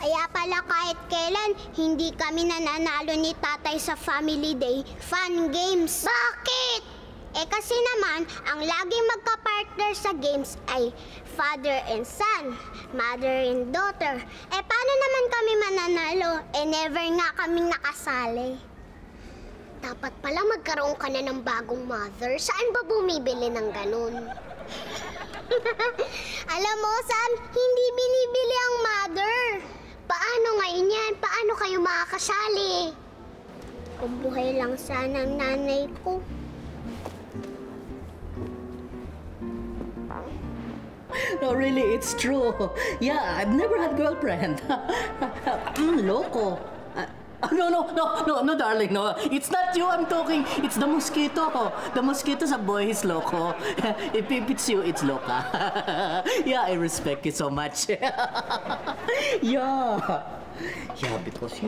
Kaya pala kahit kailan, hindi kami nananalo ni tatay sa family day, fun games. Bakit? Kasi naman, ang laging magka-partner sa games ay father and son, mother and daughter. Paano naman kami mananalo? Never nga kaming nakasali. Dapat pala magkaroon ka na ng bagong mother. Saan ba bumibili ng ganun? Alam mo, Sam, hindi binibili ang mother. Paano ngayon yan? Paano kayo makakasali? Kung buhay lang sana ang nanay ko. No, really, it's true. Yeah, I've never had girlfriend. Loko. No, darling, no. It's not you I'm talking. It's the mosquito. The mosquito sa boy is loco. If it's you, it's loca. Yeah, I respect you so much. Yeah, because,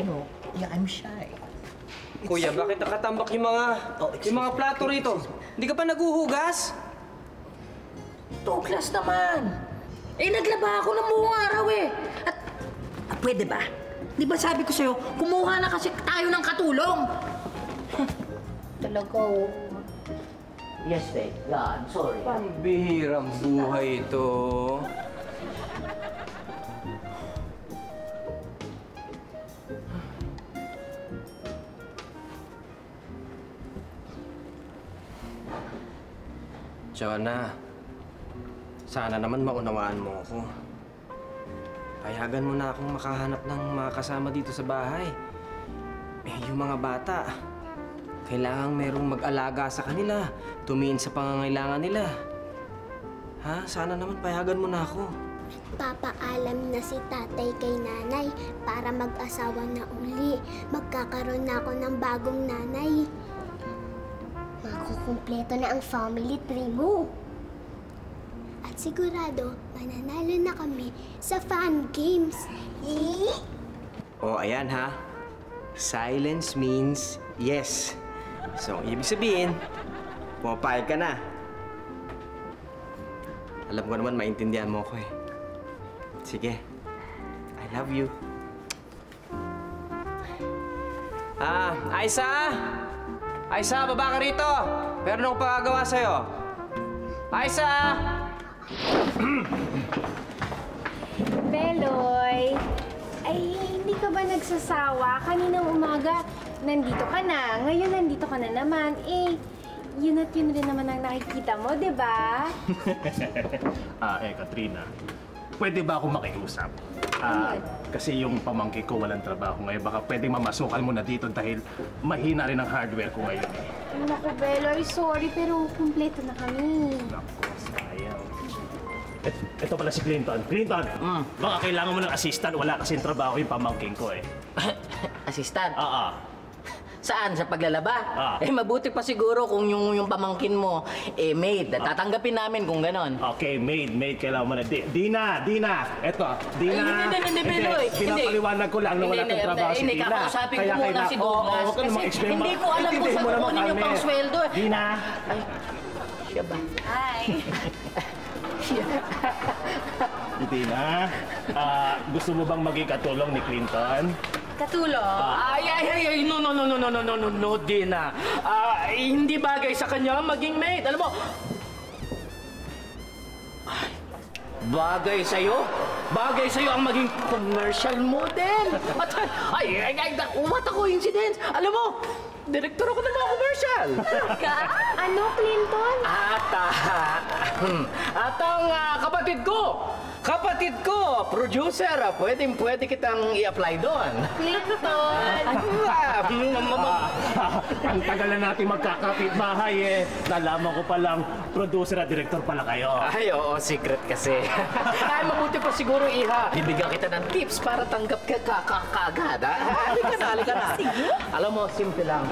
I'm shy. Kuya, bakit nakatambak yung mga plato rito? Hindi ka pa naguhugas? Douglas naman. Naglaba ako ng buong araw eh. At pwede ba? Di ba sabi ko sa'yo, kumuha na kasi tayo ng katulong. Talaga, oh. Yes, babe. Yeah, I'm sorry. Pambihirang buhay ito. Jonah, sana naman maunawaan mo ako. Payagan mo na akong makahanap ng mga kasama dito sa bahay. Yung mga bata, kailangang merong mag-alaga sa kanila, tumiin sa pangangailangan nila. Sana naman payagan mo na ako. Papaalam na si tatay kay nanay para mag-asawa na uli. Magkakaroon na ako ng bagong nanay. Makukumpleto na ang family tree mo. At sigurado, mananalo na kami sa fun games. Ayan ha. Silence means yes. So, ibig sabihin, pumapayag ka na. Alam ko naman, maintindihan mo ko eh. Sige. I love you. Aisa! Aisa, baba ka rito! Meron akong pagagawa sa'yo. Aisa! Beloy, ay hindi ka ba nagsasawa? Kaninang umaga, nandito ka na. Ngayon, nandito ka na naman. Yun at yun rin naman ang nakikita mo, di ba? Katrina, pwede ba ako makiusap? Kasi yung pamangkin ko walang trabaho ngayon. Baka pwedeng mamasukan mo na dito dahil mahina rin ang hardware ko ngayon eh. Naku, Beloy, sorry, pero kumpleto na kami. Naku, sayang. Ito pala si Clinton. Clinton, baka kailangan mo ng assistant. Wala kasing trabaho yung pamangkin ko eh. Assistant? Oo. Saan? Sa paglalaba? Mabuti pa siguro kung yung pamangkin mo, maid. Tatanggapin namin kung ganon. Okay, maid. Kailangan mo na. Dina! Eto, Dina. Hindi, Beloy. Pinapaliwanag ko lang na wala kang trabaho si Dina. Kakausapin ko muna si Douglas. Huwag ka namang explain. Hindi ko alam kung saan kukunin yung pang-sweldo. Dina! Ay, siya ba? Hi! Dina, gusto mo bang maging katulong ni Clinton? Katulong? Ay, no, Dina. Hindi bagay sa kanya maging maid. Alam mo, bagay sa'yo ang maging commercial model. What a coincidence. Alam mo, direktor ako ng mga commercial. Ka? Ano, Clinton? At ang kapatid ko, producer, pwede kitang i-apply doon. Clinton! Ang tagal na natin magkakapit bahay eh. Nalaman ko palang producer at director pala kayo. Ay, oo, secret kasi. Mabuti pa siguro, Iha. Bibigyan kita ng tips para tanggap ka kaagad, ha? Halika na. Sige. Alam mo, simple lang.